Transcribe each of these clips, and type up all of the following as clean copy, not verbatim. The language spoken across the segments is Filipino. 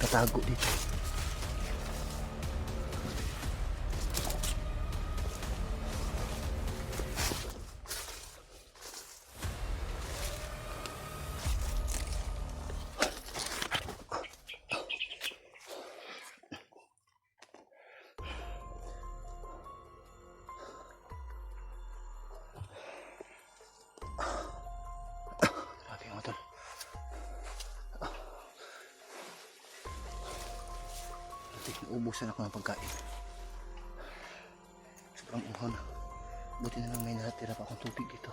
Tago dito. Ubusan ako ng pagkain. Sobrang uhaw na. Buti na lang may natira pa akong tubig dito.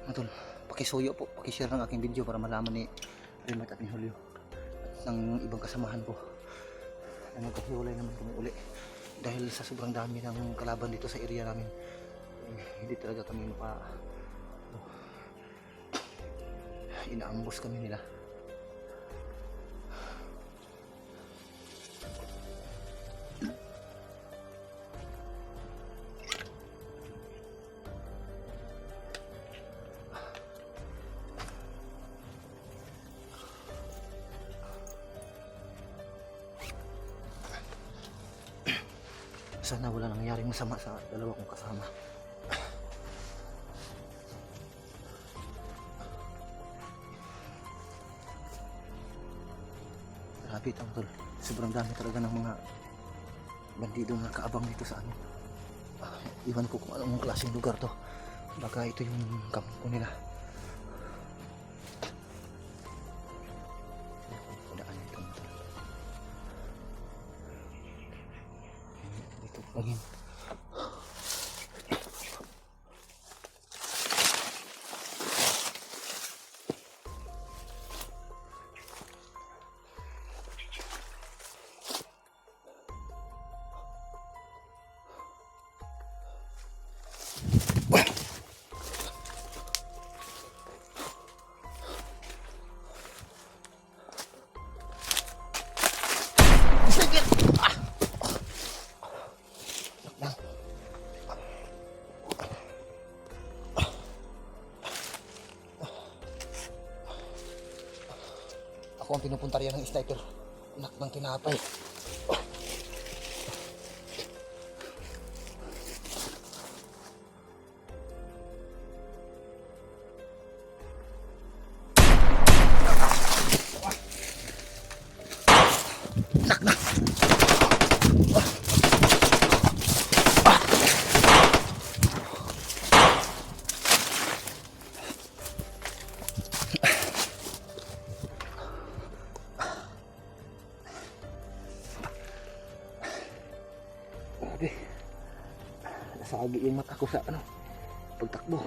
Matol, pakisuyo po, pakishare ng aking video para malaman ni Rimat at ni Julio at ng ibang kasamahan ko na magkahiwalay naman kami uli dahil sa sobrang dami ng kalaban dito sa area namin. Hindi talaga kami inaambos kami nila. Sana wala nangyaring masama sa dalawa kong kasama. Grabe ito, tol. Sobrang dami talaga ng mga bandido na kaabang dito sa amin. Iwan ko kung anong klaseng lugar to. Baka ito yung kampo nila. Lagin. Ako ang pinupunta riyan ng sniper. Anak ng tinapay. Anak na. Nasagi yung mata ko sa pagtakbo.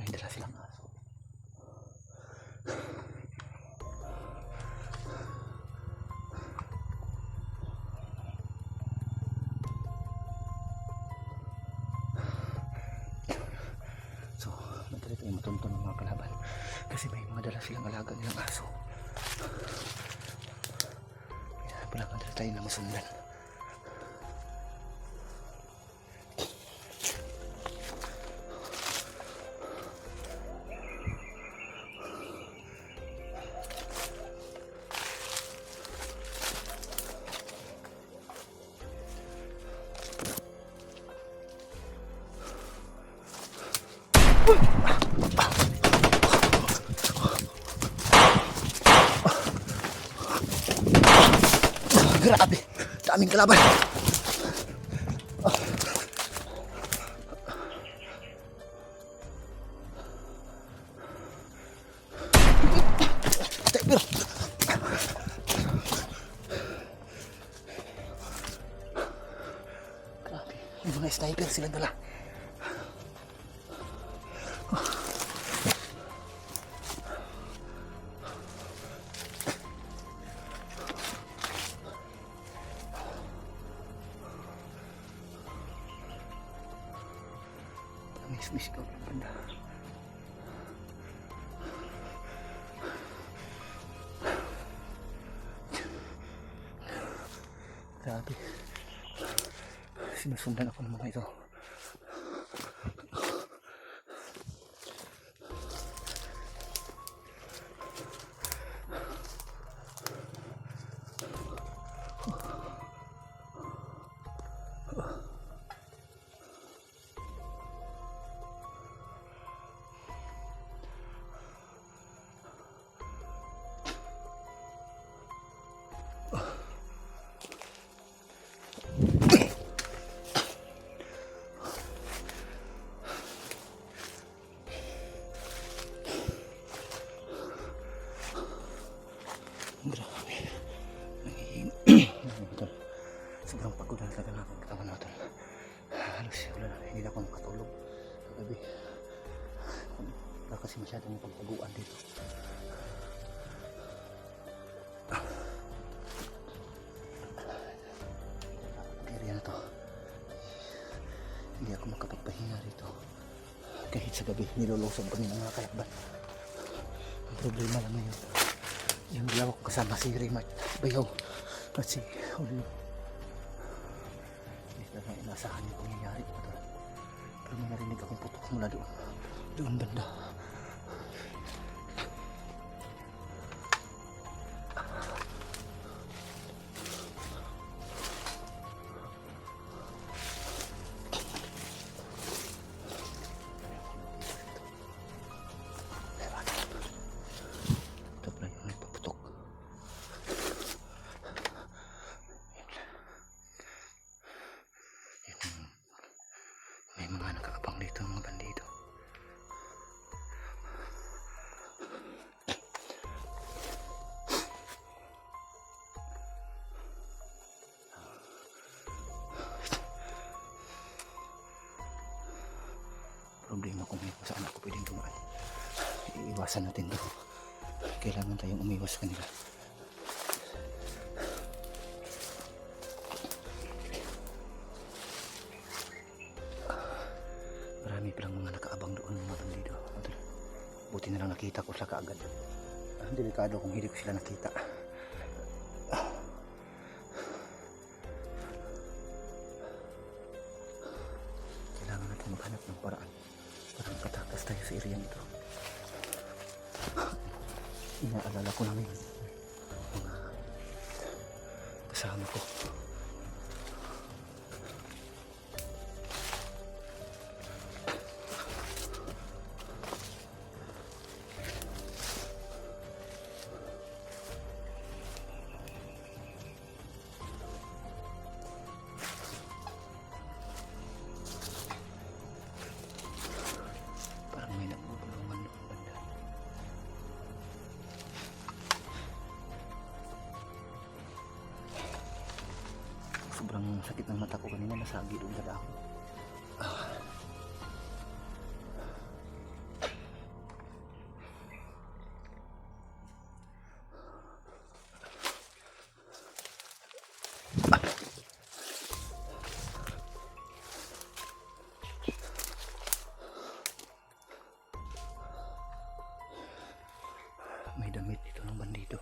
May dala silang aso. So, madali tayong matunto ng mga kalaban kasi may mga dala silang alaga nilang aso. Kaya pala madali tayo na masundan. Grabe, daming kalaban. Pero grabe, yung mga sniper silang dala. Misisigaw ng banda. Grabe. Sinusundan ako ng mga ito. Grabe. Sobrang pagod na talaga na akong katawan natin. Halos wala na, hindi na ako makatulog kagabi. Wala kasi masyadong pagpaguan dito. Area na to, hindi ako makapagpahinga rito. Kahit sa gabi nilulusog pa ng mga kalaban. Ang problema lang ngayon, yung dalawa ko kasama si Raymart Bayaw at si Julio. Hindi talagang inasahan yung pangyayari pa doon. Pero may narinig akong putok mula doon banda. Mga nakakapang dito mga bandido. Problema kung may saan ako pwedeng dumaan. Iiwasan natin to. Kailangan tayong umiwas sa kanila. Marami palang mga nakaabang doon mga bandido. Buti na lang nakita ko sila kaagad. Delikado kung hindi ko sila nakita. Kailangan natin maghanap ng paraan para makatakas tayo sa area nito. Inaalala ko namin mga kasama ko. Sobrang sakit ng mata ko kanina, nasagi doon sa dahon. May damit dito ng bandido.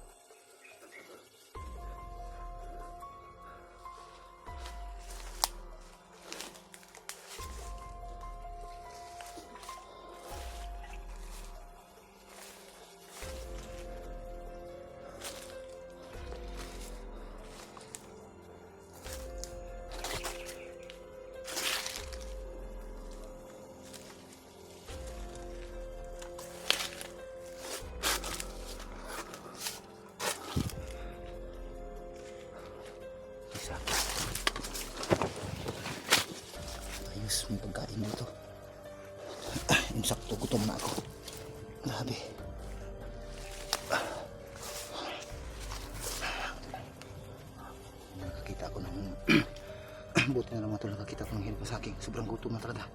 Ayos, may pagkain dito. Insakto, gutom na ako. Grabe. Nakakita ako ng buti na lang mga tol, nakakita ako ng hirap sa akin. Sobrang gutom na talaga.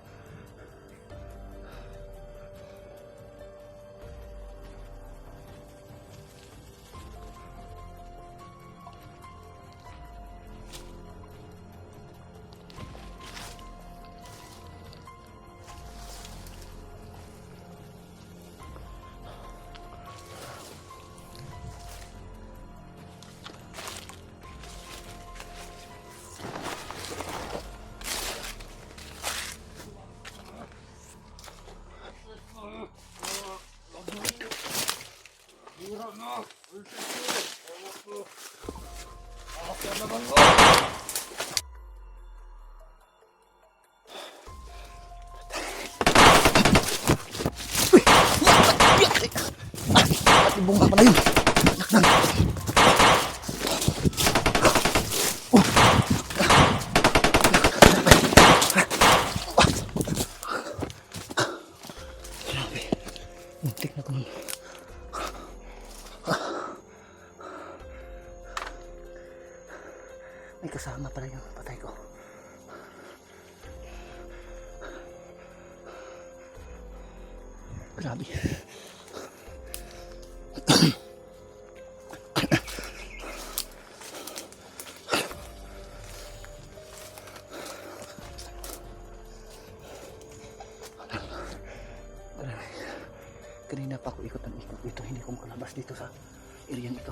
Bunga pa na yun. Naknang. Grabe. Muntik na ko nun. May kasama pala yung patay ko. Grabe. Kanina pa ako ikot ng ikot dito, hindi ko makalabas dito sa area ito.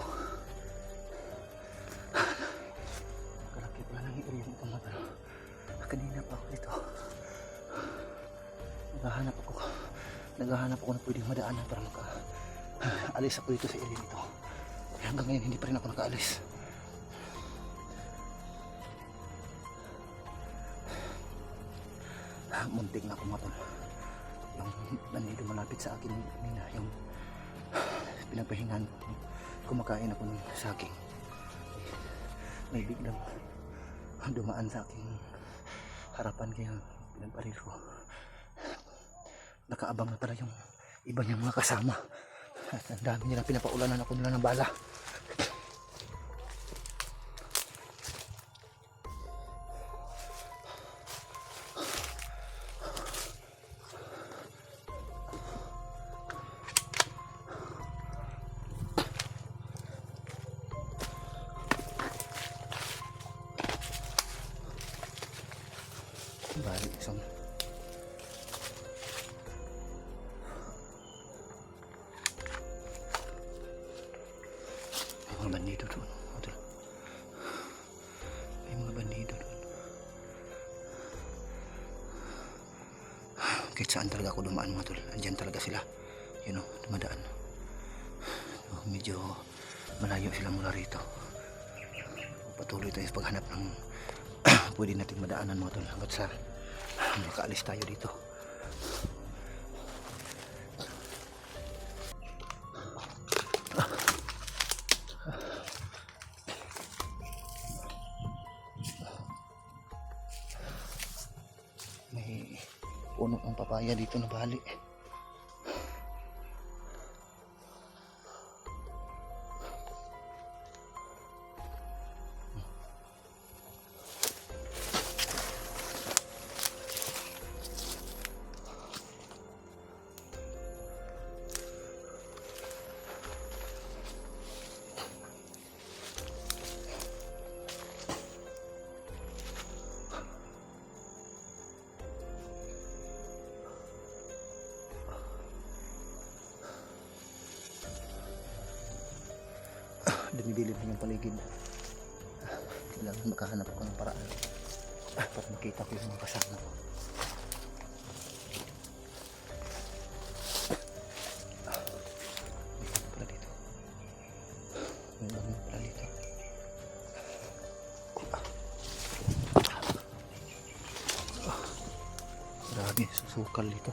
Kalaki pala ng area ito mga talo. Kanina pa ako dito. Naghahanap ako na pwedeng madaanan para makaalis ako dito sa area ito. Hanggang ngayon hindi pa rin ako nakaalis. Muntik na ako mga talo. Yung nandito malapit sa akin kanina, yung pinagpahingan, kumakain ako ng saging, may biglang dumaan sa aking harapan kaya pinagparil ko. Nakaabang na pala yung iba niyang mga kasama at ang dami nila, pinapaulanan ako nila ng bala. Balik isang may mga bandido doon. May mga bandido doon. Kahit saan talaga ako dumaan mga tol, andyan talaga sila. You know, dumadaan. Medyo malayo sila mula rito. Patuloy tayo sa paghanap ng pwede natin madaanan mga tol hanggat sa makaalis tayo dito. May puno ng papaya dito na bali. Dumidilim na yung paligid. Kailangan makahanap ako ng paraan para makita ko yung mga kasama ko. May ano pala dito. May bango pala dito. Grabe, susukal dito.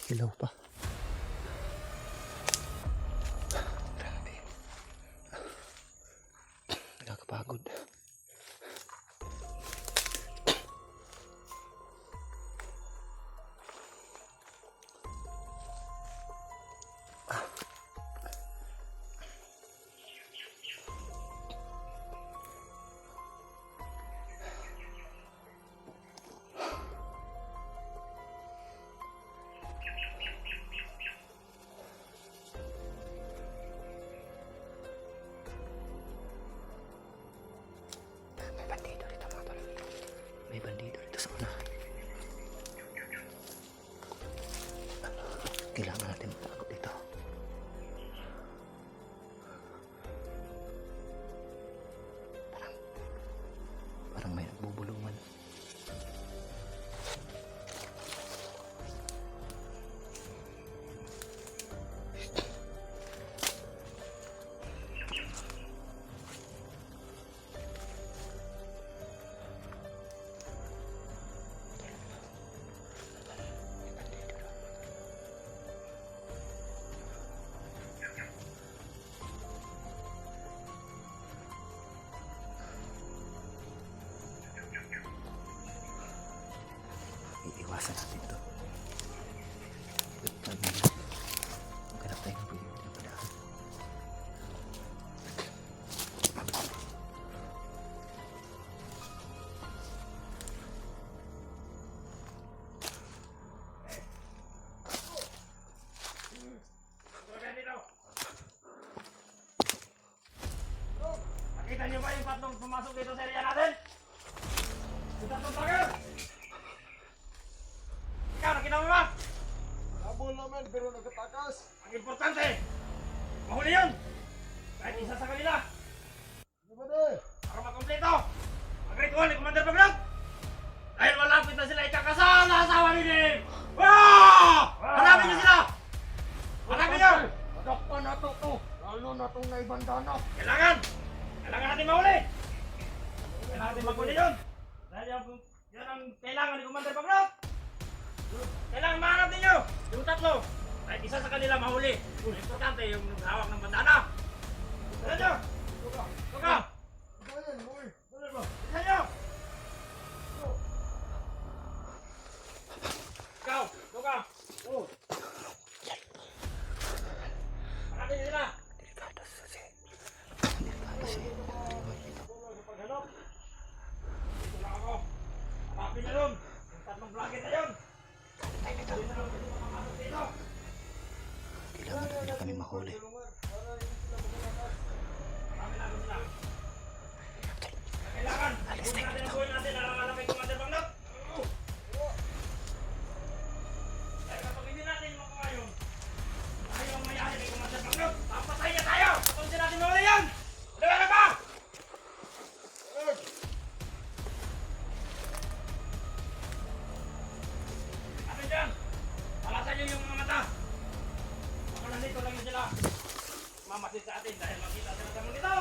Ilaw pa. Grabe. Nakakapagod. May bandido dito sa una. Kailangan natin matakot dito. Parang may nagbubulungan. Iiwasan natin ito. Maghanap tayo ng pwede natin padaan. Nakita niyo ba yung tatlong pumasok dito sa area natin? Yung tatlong bagay! Ikaw, nakita mo ba? Habol naman pero nagkatakas. Ang importante, mahuli yun! Kahit isa sa kanila, Di ba de? para makompleto ang ritual ni Commander Baglog! Dahil malapit na sila ikakasal na asawa ni Dave! Wow! Hanapin niyo sila! Hanapin niyo! Madakpan na to. Lalo na itong naibandana. Kailangan natin mahuli! Kailangan natin maghuli yun! Dahil yan ang kailangan ni Commander Baglog! Kailangan mahanap ninyo yung tatlo! Kahit isa sa kanila mahuli! Ang importante yung hawak ng bandana! Dala nyo! Tuka! Bayan, boy. Dala mo! Isa nyo! Ikaw! Tuka! Hanapin nyo sila! Delikado kasi. Delikado si Paghanap! Dito lang ako! Hanapin nyo yun! Yung tatlong blanket na yun! Hindi na lang pwede makamasok dito! kailangan na kami mahuli. Hanapin natin sila! Kailangan! Kung natin ang buhay natin, alam kay Commander Baglog! Dahil kapag hindi natin makuha yun, tayo ang mayari kay Commander Baglog! Papatay niya tayo! Kapag hindi natin mahuli yan! Ano na ba? Ano dyan? Palasan niyo yung mga mata! Baka nandito lang yun sila! Mamasid sa atin dahil makita sila sa mga dito!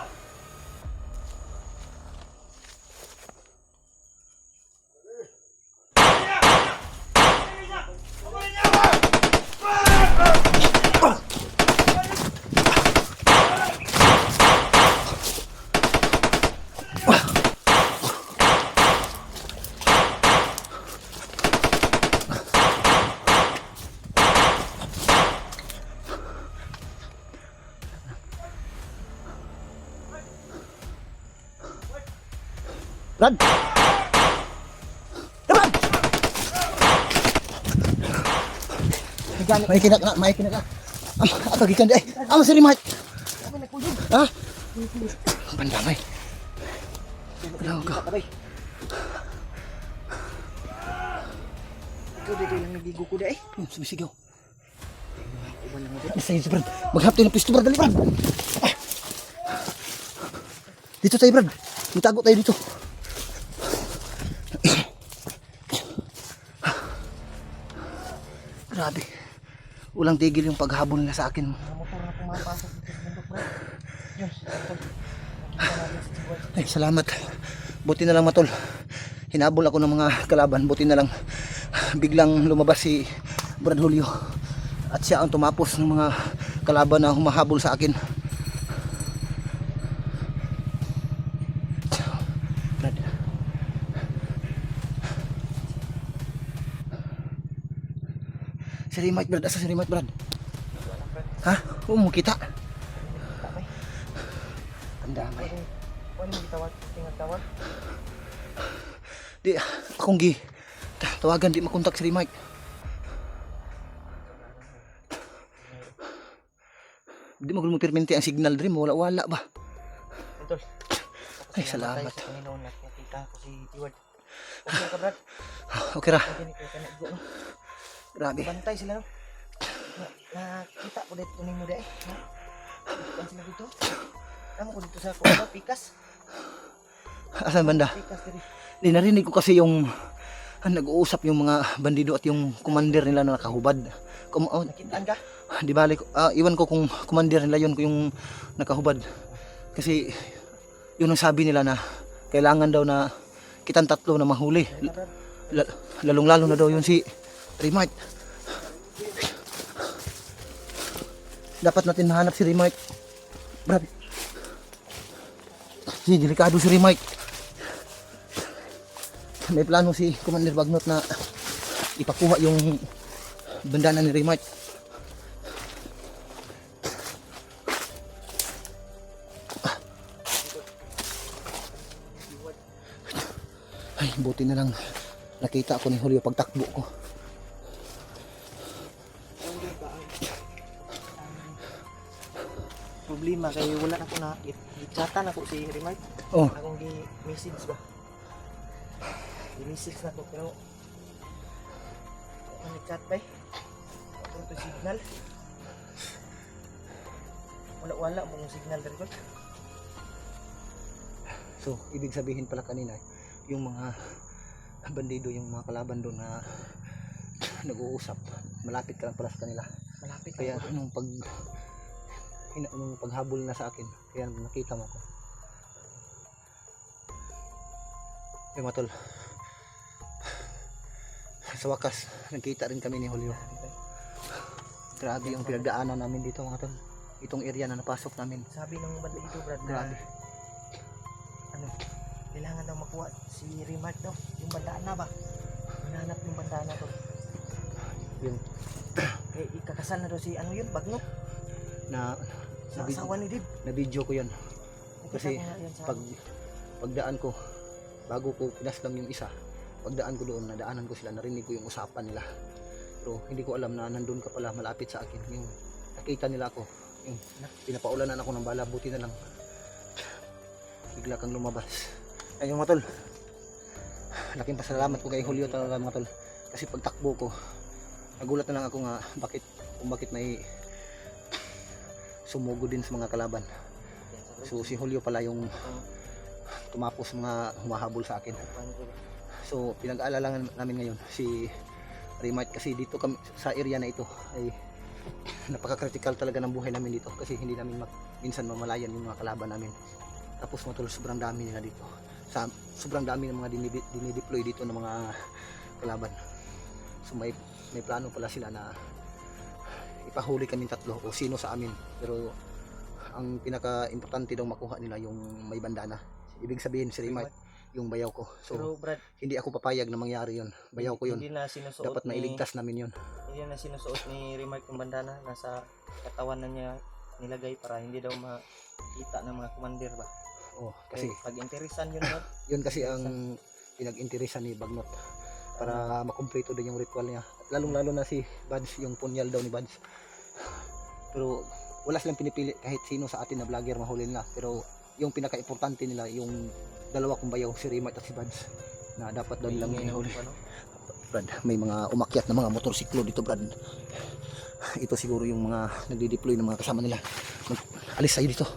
Brad! Brad! May kinak na, may kinak na. Ato gikan di ay. Amo sili mahit. Ha? Pandamay. Ano ka? Ikaw dito lang nagigo ko de. Sumisigaw. Iba lang mo. Sa iyo, Brad. Maghapto ng pisto, Brad. Dali, Brad. Dito tayo, Brad. Itago tayo dito. Grabe. Walang tigil yung paghabol nila sa akin. Motor na pumapasok dito sa bundok, bro. Yes. Ay, salamat. Buti na lang, Matol. Hinabol ako ng mga kalaban. Buti na lang biglang lumabas si Brad Julio. At siya ang tumapos ng mga kalaban na humahabol sa akin. Brad. Si Remote Brad, asa si Remote Brad? Ha? Oo mo kita. Ang damay. Ano mo gitawag? Tingad tawag? Di, akong tawagan, di makontak si Remote. Di mo perminti ang signal din mo, wala ba? Idol. Ay, salamat. Sa Panginoon na nakita ko si Iward. Okay ka, Brad? Okay ra. Hindi ko ka naggo, no? Grabe. Bantay sila, no? Nakita ko dito ning mo dai. Kan sila dito. Tama ko dito sa kuha, pikas. Asan banda? Pikas diri. Di narinig ko kasi yung nag-uusap yung mga bandido at yung commander nila na nakahubad. Nakitaan ka? Di balik, iwan ko kung commander nila yun, yung nakahubad. Kasi yun ang sabi nila na kailangan daw na kitang tatlo na mahuli. Lalong-lalo na daw yun si Remote. Dapat natin mahanap si Remote. Brad. Si delikado si Remote. May plano si Commander Bagnot na ipakuha yung bandana ni Remote. Ay, buti na lang nakita ako ni Julio pagtakbo ko. Problema kay wala na ko na i-chatan ako si Remote. Oh, Akong gi-message ba? Gi-message na ko pero ako nag-chat ba? Ako to signal. Wala mo kung signal dito. so ibig sabihin pala kanina yung mga bandido, yung mga kalaban doon na nag-uusap, malapit ka lang pala sa kanila. Malapit Kaya ako. nung paghabol na sa akin, kaya nakita mo ko. Ay matol, sa wakas nagkita rin kami ni Julio. Grabe yung pinagdaanan namin dito mga tol, itong area na napasok namin. Sabi ng banda dito, Brad, na Grabe. ano, kailangan daw makuha si Remote daw, yung bandana ba? Hinahanap yung bandana to. Yung Eh, ikakasal na daw si ano yun, Bagnot. na Sa asawa ni Dib. na video ko yan. Kasi Nakita ko nga yan sa pagdaan ko, bago ko pinaslang yung isa, pagdaan ko doon, nadaanan ko sila, narinig ko yung usapan nila. Pero hindi ko alam na nandun ka pala malapit sa akin. Yung nakita nila ako, yung pinapaulanan ako ng bala, buti na lang bigla kang lumabas. Ayun mga tol, laking pasalamat ko kay Julio talaga mga tol. Kasi pagtakbo ko, nagulat na lang ako nga kung bakit may sumugo din sa mga kalaban. So si Julio pala yung tumapos mga humahabol sa akin. So pinag-aalala namin ngayon si Remote, kasi dito kami sa area na ito ay napaka-critical talaga ng buhay namin dito, kasi hindi namin minsan mamalayan yung mga kalaban namin. Tapos matulog, sobrang dami nila dito. Sobrang dami ng mga dinideploy dito ng mga kalaban. So may plano pala sila na ipahuli kami tatlo o sino sa amin. Pero ang pinaka-importante daw makuha nila yung may bandana. Ibig sabihin si Remote, yung bayaw ko. So pero Brad, hindi ako papayag na mangyari yun. Bayaw ko yun. Hindi na sinusuot Dapat mailigtas namin yun. Hindi na sinusuot ni Remote yung bandana, nasa katawan na niya nilagay para hindi daw makita ng mga commander ba. Oh, kasi pag-interesan yun, Brad. yun kasi ang pinag-interesan ni Bagnot para makumpleto din yung ritual niya. At lalong-lalo na si Buds, yung punyal daw ni Buds. Pero wala silang pinipili kahit sino sa atin na vlogger mahuli nila. Pero yung pinaka-importante nila yung dalawa kong bayaw, si Remote at si Buds, na dapat daw nilang hinuli. Brad, may mga umakyat na mga motorsiklo dito, Brad. Ito siguro yung mga nagdi-deploy ng mga kasama nila. Alis tayo dito.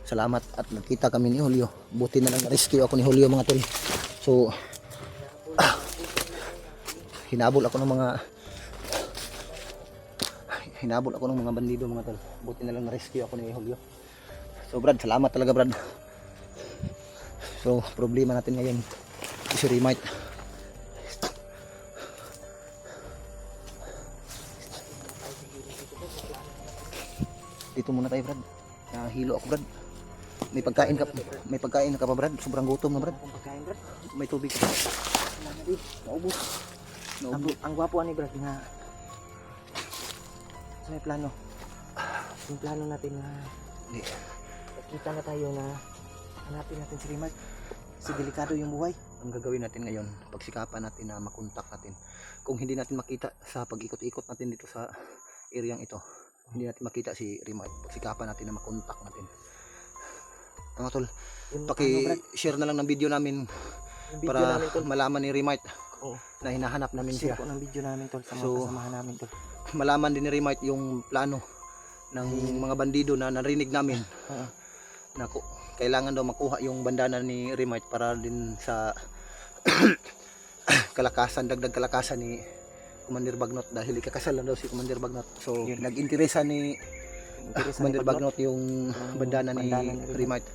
Salamat at nakita kami ni Julio. Buti na lang na-rescue ako ni Julio mga tol. So hinabol ako ng mga bandido mga tol. Buti na lang na-rescue ako ni Julio. So Brad, salamat talaga Brad. So problema natin ngayon si Remite. Dito muna tayo, Brad. Nahilo ako, Brad. May pagkain ka pa, Brad. Sobrang gutom na, Brad. Kung pagkain, Brad. May tubig ka pa. Wala na din. Naubos. Ang gwapo ni Brad na sa may plano. Yung plano natin na Hindi. kita na tayo na hanapin natin si Remart. Kasi delikado yung buhay. Ang gagawin natin ngayon, pagsikapan natin na makontak natin. Kung hindi natin makita sa pag-ikot-ikot natin dito sa areang ito, hindi natin makita si Remart, pagsikapan natin na makontak natin. Mga tol, Yung Brad, paki-share na lang ng video namin yung video para namin tol. malaman ni Remart Oo. na hinahanap namin Share siya. po ng video namin tol sa mga So, kasamahan namin tol. Malaman din ni Remart yung plano ng mga bandido na narinig namin. Oo. Na kailangan daw makuha yung bandana ni Remite para din sa dagdag kalakasan ni Commander Bagnot dahil ikakasal na daw si Commander Bagnot. So Yun. nag-interesa ni Commander Bagnot yung bandana ni bandana ni Remite.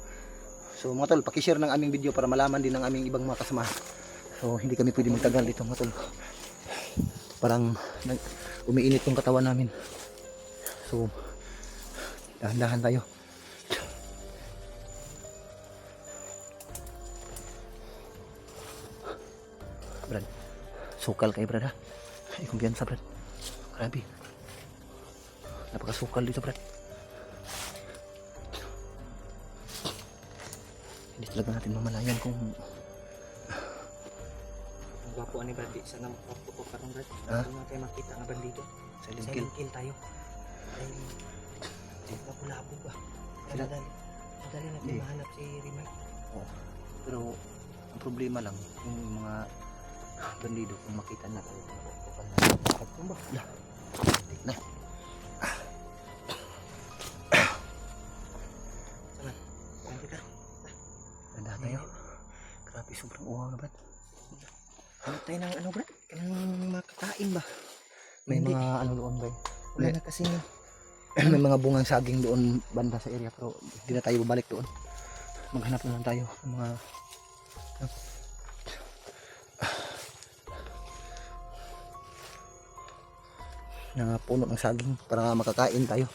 So mga tol, paki-share ng aming video para malaman din ng aming ibang mga kasama. So hindi kami pwede magtagal dito, mga tol. Parang umiinit yung katawan namin. So dahan-dahan tayo. Brad, sukal kayo, Brad, ha? Ay, kumpiyansa, Brad. Grabe. Napakasukal dito, Brad. Hindi talaga natin mamalayan kung Ang gwapo ni Brad, di sana makaputok ka rin Brad. Ha? Kung natin makita nga bandito. silent kill. Silent kill tayo. Dahil labog ba? Sila- Madali natin Hindi. mahanap si Remart. Pero ang problema lang, yung mga bandido, kung makita na tayo, mapapukal na. Pagkumba. Na. Saan kita? Nandahan tayo. Grabe, sobrang uhaw na, Brad. Hanap tayo ng ano Brad? Kanang makakain ba? May Hindi. mga ano doon, Brad. Wala na kasi May mga bungang saging doon banda sa area, pero hindi na tayo babalik doon. Maghanap na lang tayo ng mga na puno ng saging para makakain tayo.